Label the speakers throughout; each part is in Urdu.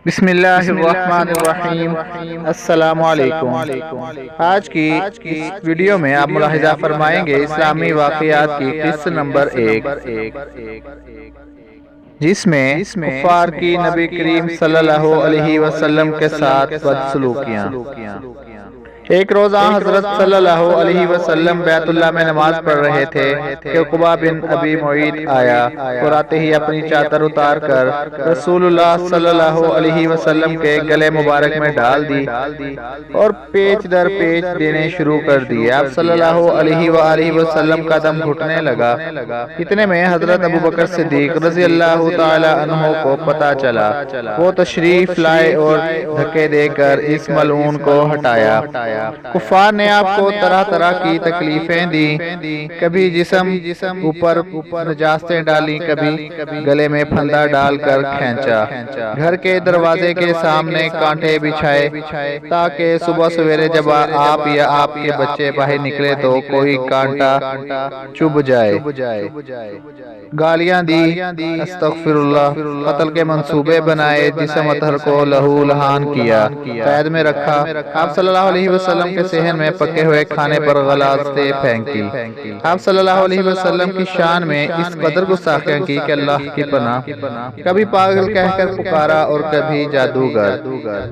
Speaker 1: بسم اللہ الرحمن الرحیم۔ السلام علیکم۔ آج کی اس ویڈیو میں آپ ملاحظہ فرمائیں گے اسلامی واقعات کی قسط نمبر 1، جس میں کفار کی نبی کریم صلی اللہ علیہ وسلم کے ساتھ بدسلوکیاں۔ ایک روزہ حضرت صلی اللہ علیہ وسلم بیت اللہ میں نماز پڑھ رہے تھے کہ عقبہ بن ابی معیط آیا اور آتے ہی اپنی چادر اتار کر رسول اللہ صلی اللہ علیہ وسلم کے گلے مبارک میں ڈال دی اور پیچ در پیچ دینے شروع کر دیے۔ آپ صلی اللہ علیہ وآلہ وسلم کا دم گھٹنے لگا۔ اتنے میں حضرت ابو بکر صدیق رضی اللہ تعالی عنہ کو پتہ چلا۔ وہ تشریف لائے اور دھکے دے کر اس ملعون کو ہٹایا۔ کفار نے آپ کو طرح طرح کی تکلیفیں دی، کبھی جسم اوپر نجاستیں ڈالی، کبھی گلے میں پھندا ڈال کر کھینچا، گھر کے دروازے کے سامنے کانٹے بچھائے تاکہ صبح سویرے جب آپ یا آپ کے بچے باہر نکلے تو کوئی کانٹا چبھ جائے۔ گالیاں دی، استغفر اللہ، قتل کے منصوبے بنائے، جسم اطہر کو لہو لہان کیا، قید میں رکھا۔ آپ صلی اللہ علیہ وسلم کے صحن میں پکے ہوئے کھانے پر غلاظتیں پھینکی۔ آپ صلی اللہ علیہ وسلم کی شان میں اس قدر گستاخیاں کی کہ اللہ کی پناہ، کبھی پاگل کہہ کر پکارا اور کبھی جادوگر،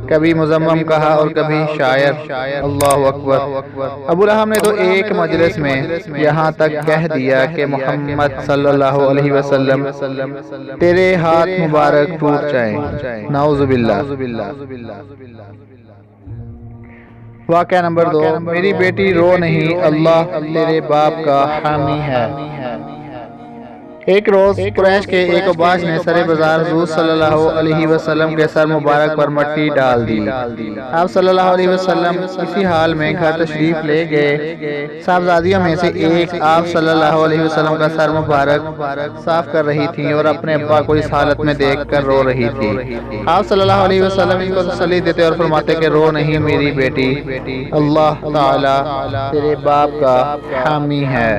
Speaker 1: کبھی مذمم کہا اور کبھی شاعر۔ اللہ اکبر۔ ابو لہب نے تو ایک مجلس میں یہاں تک کہہ دیا کہ محمد صلی اللہ علیہ وسلم تیرے ہاتھ مبارک ٹوٹ جائیں، نعوذ باللہ۔ واقعہ نمبر 2، میری بیٹی رو نہیں، اللہ تیرے باپ کا حامی ہے۔ ایک روز قریش کے ایک اوباش نے سر بازار حضور صلی اللہ علیہ وسلم کے سر مبارک پر مٹی ڈال دی۔ آپ صلی اللہ علیہ وسلم اسی حال میں گھر تشریف لے گئے۔ صاحبزادیوں میں سے ایک آپ صلی اللہ علیہ وسلم کا سر مبارک صاف کر رہی تھی اور اپنے ابا کو اس حالت میں دیکھ کر رو رہی تھی۔ آپ صلی اللہ علیہ وسلم ان کو تسلی دیتے اور فرماتے کہ رو نہیں میری بیٹی، اللہ تعالی تیرے باپ کا حامی ہے۔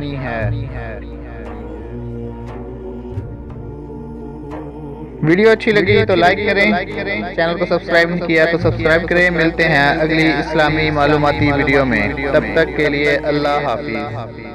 Speaker 1: ویڈیو اچھی لگی تو لائک کریں، چینل کو سبسکرائب نہیں کیا تو سبسکرائب کریں۔ ملتے ہیں اگلی اسلامی معلوماتی ویڈیو میں، تب تک کے لیے اللہ حافظ۔